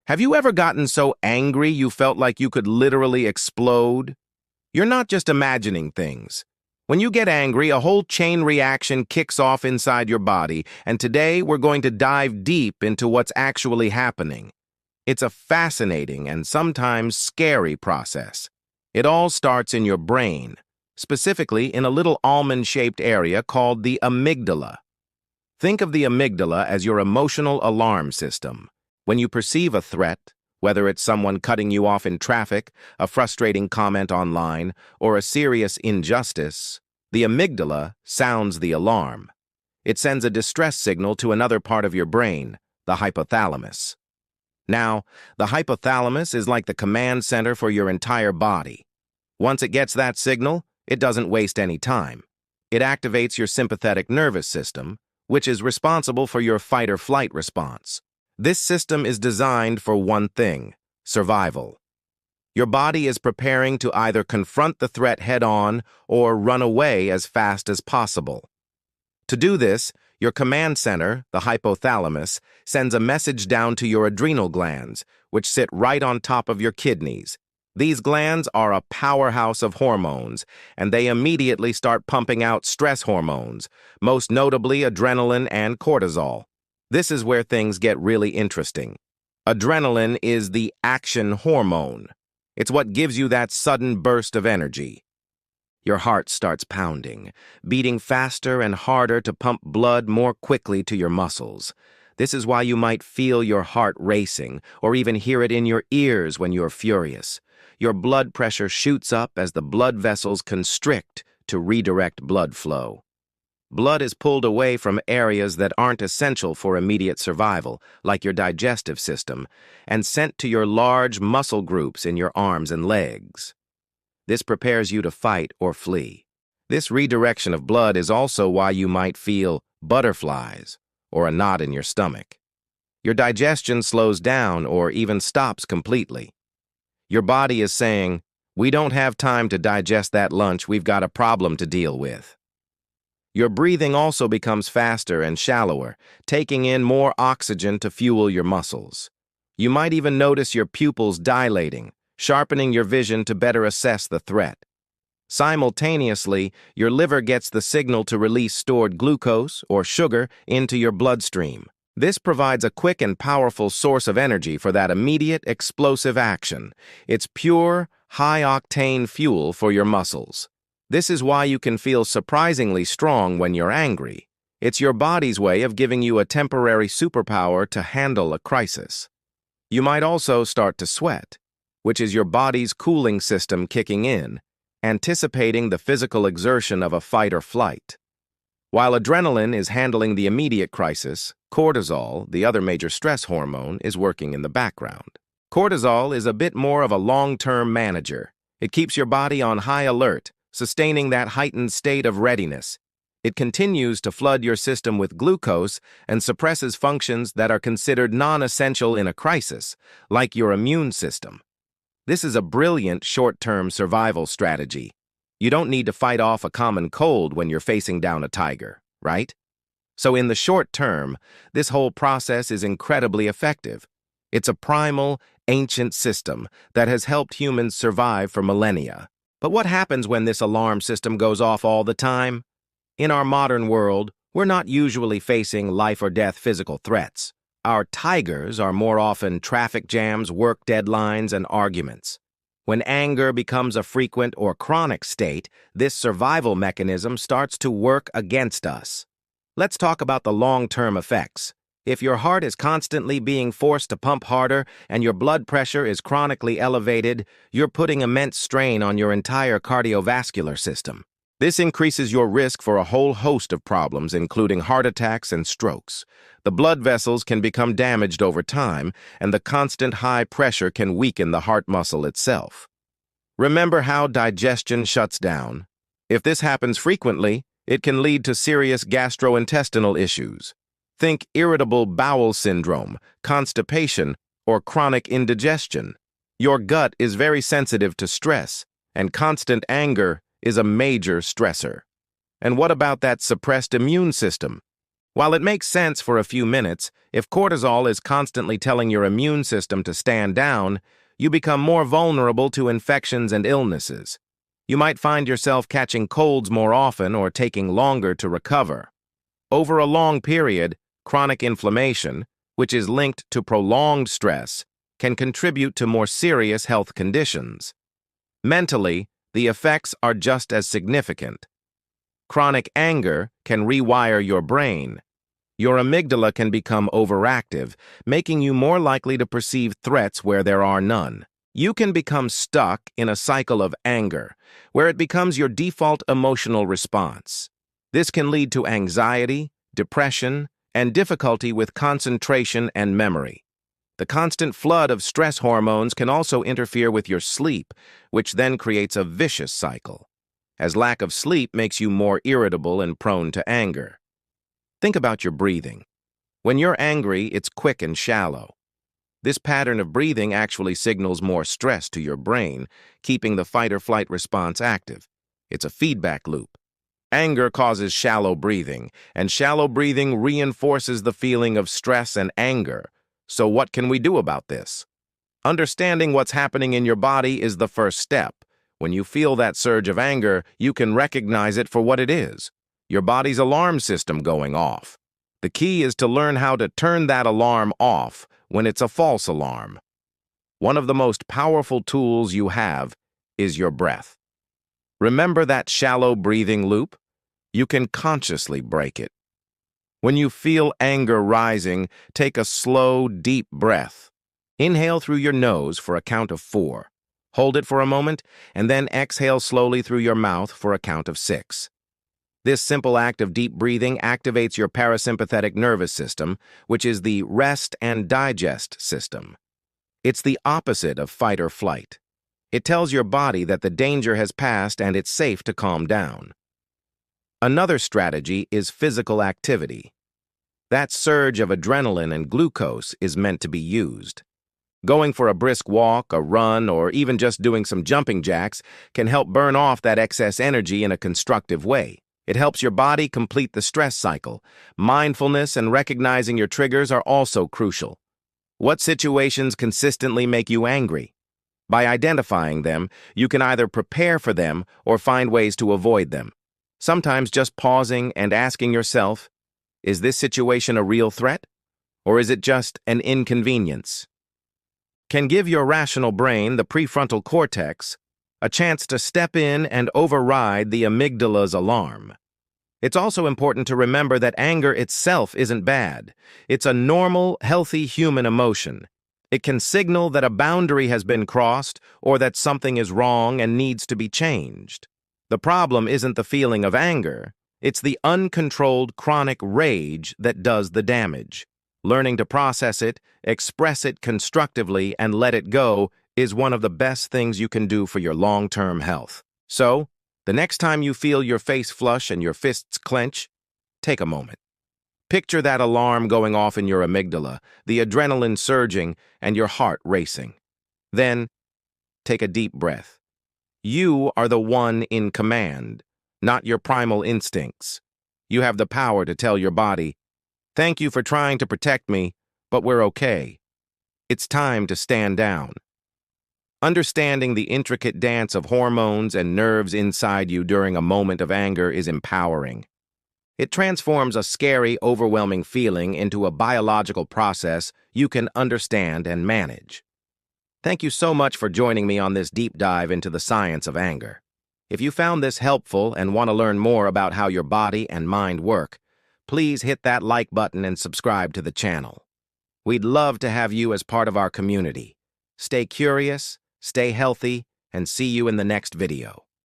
Have you ever gotten so angry you felt like you could literally explode? You're not just imagining things. When you get angry, a whole chain reaction kicks off inside your body, and today we're going to dive deep into what's actually happening. It's a fascinating and sometimes scary process. It all starts in your brain, specifically in a little almond-shaped area called the amygdala. Think of the amygdala as your emotional alarm system. When you perceive a threat, whether it's someone cutting you off in traffic, a frustrating comment online, or a serious injustice, the amygdala sounds the alarm. It sends a distress signal to another part of your brain, the hypothalamus. Now, the hypothalamus is like the command center for your entire body. Once it gets that signal, it doesn't waste any time. It activates your sympathetic nervous system, which is responsible for your fight-or-flight response. This system is designed for one thing: survival. Your body is preparing to either confront the threat head-on or run away as fast as possible. To do this, your command center, the hypothalamus, sends a message down to your adrenal glands, which sit right on top of your kidneys. These glands are a powerhouse of hormones, and they immediately start pumping out stress hormones, most notably adrenaline and cortisol. This is where things get really interesting. Adrenaline is the action hormone. It's what gives you that sudden burst of energy. Your heart starts pounding, beating faster and harder to pump blood more quickly to your muscles. This is why you might feel your heart racing, or even hear it in your ears when you're furious. Your blood pressure shoots up as the blood vessels constrict to redirect blood flow. Blood is pulled away from areas that aren't essential for immediate survival, like your digestive system, and sent to your large muscle groups in your arms and legs. This prepares you to fight or flee. This redirection of blood is also why you might feel butterflies or a knot in your stomach. Your digestion slows down or even stops completely. Your body is saying, "We don't have time to digest that lunch, we've got a problem to deal with." Your breathing also becomes faster and shallower, taking in more oxygen to fuel your muscles. You might even notice your pupils dilating, sharpening your vision to better assess the threat. Simultaneously, your liver gets the signal to release stored glucose or sugar into your bloodstream. This provides a quick and powerful source of energy for that immediate, explosive action. It's pure, high-octane fuel for your muscles. This is why you can feel surprisingly strong when you're angry. It's your body's way of giving you a temporary superpower to handle a crisis. You might also start to sweat, which is your body's cooling system kicking in, anticipating the physical exertion of a fight or flight. While adrenaline is handling the immediate crisis, cortisol, the other major stress hormone, is working in the background. Cortisol is a bit more of a long-term manager. It keeps your body on high alert, sustaining that heightened state of readiness. It continues to flood your system with glucose and suppresses functions that are considered non-essential in a crisis, like your immune system. This is a brilliant short-term survival strategy. You don't need to fight off a common cold when you're facing down a tiger, right? So in the short term, this whole process is incredibly effective. It's a primal, ancient system that has helped humans survive for millennia. But what happens when this alarm system goes off all the time? In our modern world, we're not usually facing life-or-death physical threats. Our tigers are more often traffic jams, work deadlines, and arguments. When anger becomes a frequent or chronic state, this survival mechanism starts to work against us. Let's talk about the long-term effects. If your heart is constantly being forced to pump harder and your blood pressure is chronically elevated, you're putting immense strain on your entire cardiovascular system. This increases your risk for a whole host of problems, including heart attacks and strokes. The blood vessels can become damaged over time, and the constant high pressure can weaken the heart muscle itself. Remember how digestion shuts down? If this happens frequently, it can lead to serious gastrointestinal issues. Think irritable bowel syndrome, constipation, or chronic indigestion. Your gut is very sensitive to stress, and constant anger is a major stressor. And what about that suppressed immune system? While it makes sense for a few minutes, if cortisol is constantly telling your immune system to stand down, you become more vulnerable to infections and illnesses. You might find yourself catching colds more often or taking longer to recover. Over a long period, chronic inflammation, which is linked to prolonged stress, can contribute to more serious health conditions. Mentally, the effects are just as significant. Chronic anger can rewire your brain. Your amygdala can become overactive, making you more likely to perceive threats where there are none. You can become stuck in a cycle of anger, where it becomes your default emotional response. This can lead to anxiety, depression, and difficulty with concentration and memory. The constant flood of stress hormones can also interfere with your sleep, which then creates a vicious cycle, as lack of sleep makes you more irritable and prone to anger. Think about your breathing. When you're angry, it's quick and shallow. This pattern of breathing actually signals more stress to your brain, keeping the fight-or-flight response active. It's a feedback loop. Anger causes shallow breathing, and shallow breathing reinforces the feeling of stress and anger. So what can we do about this? Understanding what's happening in your body is the first step. When you feel that surge of anger, you can recognize it for what it is: your body's alarm system going off. The key is to learn how to turn that alarm off when it's a false alarm. One of the most powerful tools you have is your breath. Remember that shallow breathing loop? You can consciously break it. When you feel anger rising, take a slow, deep breath. Inhale through your nose for a count of 4. Hold it for a moment, and then exhale slowly through your mouth for a count of 6. This simple act of deep breathing activates your parasympathetic nervous system, which is the rest and digest system. It's the opposite of fight or flight. It tells your body that the danger has passed and it's safe to calm down. Another strategy is physical activity. That surge of adrenaline and glucose is meant to be used. Going for a brisk walk, a run, or even just doing some jumping jacks can help burn off that excess energy in a constructive way. It helps your body complete the stress cycle. Mindfulness and recognizing your triggers are also crucial. What situations consistently make you angry? By identifying them, you can either prepare for them or find ways to avoid them. Sometimes just pausing and asking yourself, is this situation a real threat, or is it just an inconvenience? Can give your rational brain, the prefrontal cortex, a chance to step in and override the amygdala's alarm. It's also important to remember that anger itself isn't bad. It's a normal, healthy human emotion. It can signal that a boundary has been crossed or that something is wrong and needs to be changed. The problem isn't the feeling of anger. It's the uncontrolled chronic rage that does the damage. Learning to process it, express it constructively, and let it go is one of the best things you can do for your long-term health. So, the next time you feel your face flush and your fists clench, take a moment. Picture that alarm going off in your amygdala, the adrenaline surging, and your heart racing. Then, take a deep breath. You are the one in command, not your primal instincts. You have the power to tell your body, "Thank you for trying to protect me, but we're okay. It's time to stand down." Understanding the intricate dance of hormones and nerves inside you during a moment of anger is empowering. It transforms a scary, overwhelming feeling into a biological process you can understand and manage. Thank you so much for joining me on this deep dive into the science of anger. If you found this helpful and want to learn more about how your body and mind work, please hit that like button and subscribe to the channel. We'd love to have you as part of our community. Stay curious, stay healthy, and see you in the next video.